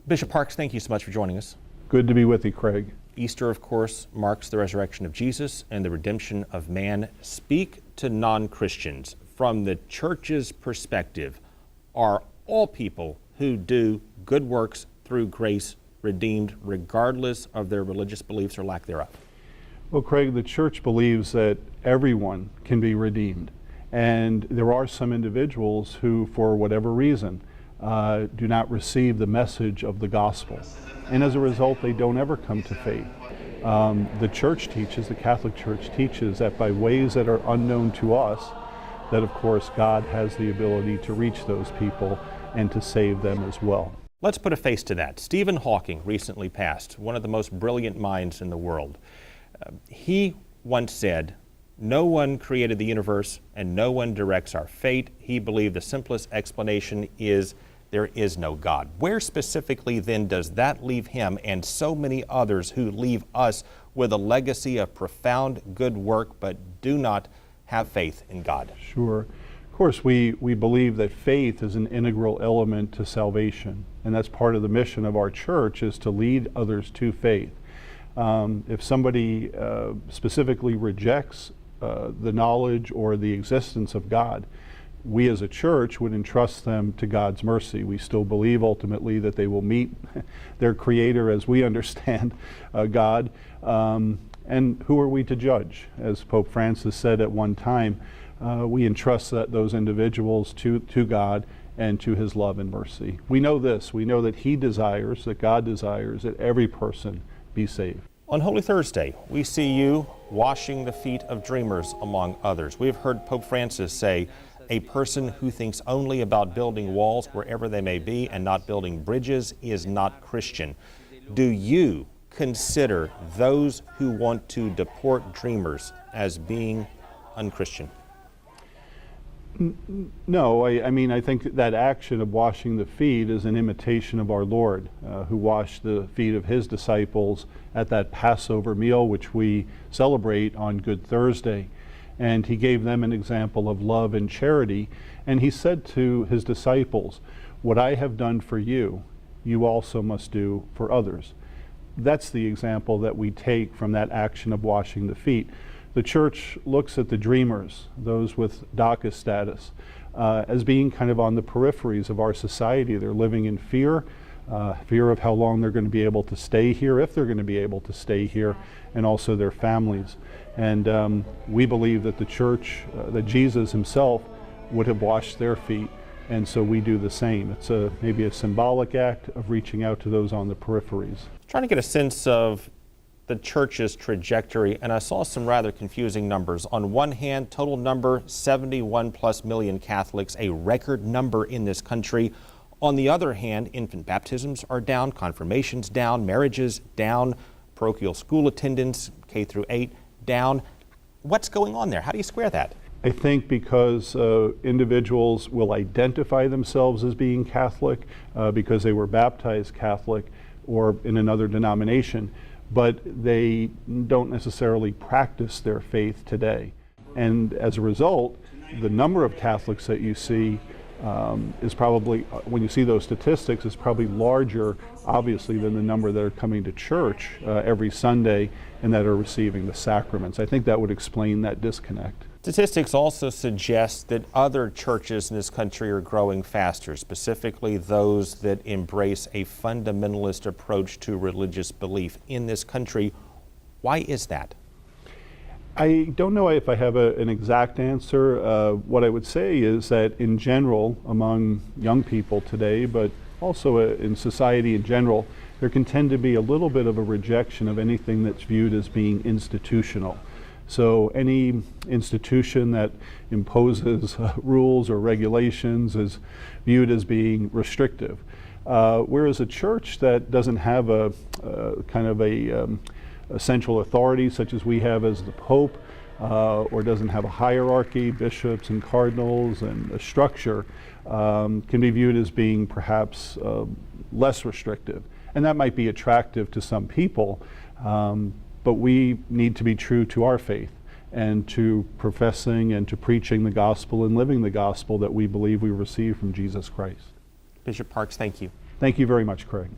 Bishop Parks, thank you so much for joining us. Good to be with you, Craig. Easter, of course, marks the resurrection of Jesus and the redemption of man. Speak to non-Christians. From the church's perspective, are all people who do good works through grace redeemed regardless of their religious beliefs or lack thereof? Well, Craig, the church believes that everyone can be redeemed. And there are some individuals who, for whatever reason, do not receive the message of the gospel. And as a result, they don't ever come to faith. The church teaches, the Catholic Church teaches that by ways that are unknown to us, that of course God has the ability to reach those people and to save them as well. Let's put a face to that. Stephen Hawking recently passed, one of the most brilliant minds in the world. He once said, "No one created the universe and no one directs our fate." He believed the simplest explanation is there is no God. Where specifically then does that leave him and so many others who leave us with a legacy of profound good work but do not have faith in God? Sure. Of course, we believe that faith is an integral element to salvation, and that's part of the mission of our church, is to lead others to faith. If somebody specifically rejects the knowledge or the existence of God, we as a church would entrust them to God's mercy. We still believe ultimately that they will meet their Creator as we understand God. And who are we to judge? As Pope Francis said at one time, we entrust those individuals to God and to His love and mercy. We know this, we know that He desires, that God desires, that every person be saved. On Holy Thursday, we see you washing the feet of dreamers, among others. We have heard Pope Francis say, a person who thinks only about building walls wherever they may be and not building bridges is not Christian. Do you consider those who want to deport dreamers as being unchristian? No, I mean, I think that action of washing the feet is an imitation of our Lord, who washed the feet of His disciples at that Passover meal, which we celebrate on Good Thursday. And He gave them an example of love and charity. And He said to His disciples, "What I have done for you, you also must do for others." That's the example that we take from that action of washing the feet. The church looks at the dreamers, those with DACA status, as being kind of on the peripheries of our society. They're living in fear, fear of how long they're going to be able to stay here, if they're going to be able to stay here, and also their families. And we believe that the church, that Jesus Himself would have washed their feet, and so we do the same. It's maybe a symbolic act of reaching out to those on the peripheries. Trying to get a sense of the church's trajectory, and I saw some rather confusing numbers. On one hand, total number, 71+ million Catholics, a record number in this country. On the other hand, infant baptisms are down, confirmations down, marriages down, parochial school attendance, K through 8, down. What's going on there? How do you square that? I think because individuals will identify themselves as being Catholic because they were baptized Catholic or in another denomination, but they don't necessarily practice their faith today. And as a result, the number of Catholics that you see is probably, when you see those statistics, is probably larger, obviously, than the number that are coming to church every Sunday and that are receiving the sacraments. I think that would explain that disconnect. Statistics also suggest that other churches in this country are growing faster, specifically those that embrace a fundamentalist approach to religious belief in this country. Why is that? I don't know if I have an exact answer. What I would say is that in general, among young people today, but also in society in general, there can tend to be a little bit of a rejection of anything that's viewed as being institutional. So any institution that imposes rules or regulations is viewed as being restrictive. Whereas a church that doesn't have a kind of a central authority, such as we have as the Pope, or doesn't have a hierarchy, bishops and cardinals, and a structure, can be viewed as being perhaps less restrictive. And that might be attractive to some people, but we need to be true to our faith and to professing and to preaching the gospel and living the gospel that we believe we receive from Jesus Christ. Bishop Parks, thank you. Thank you very much, Craig.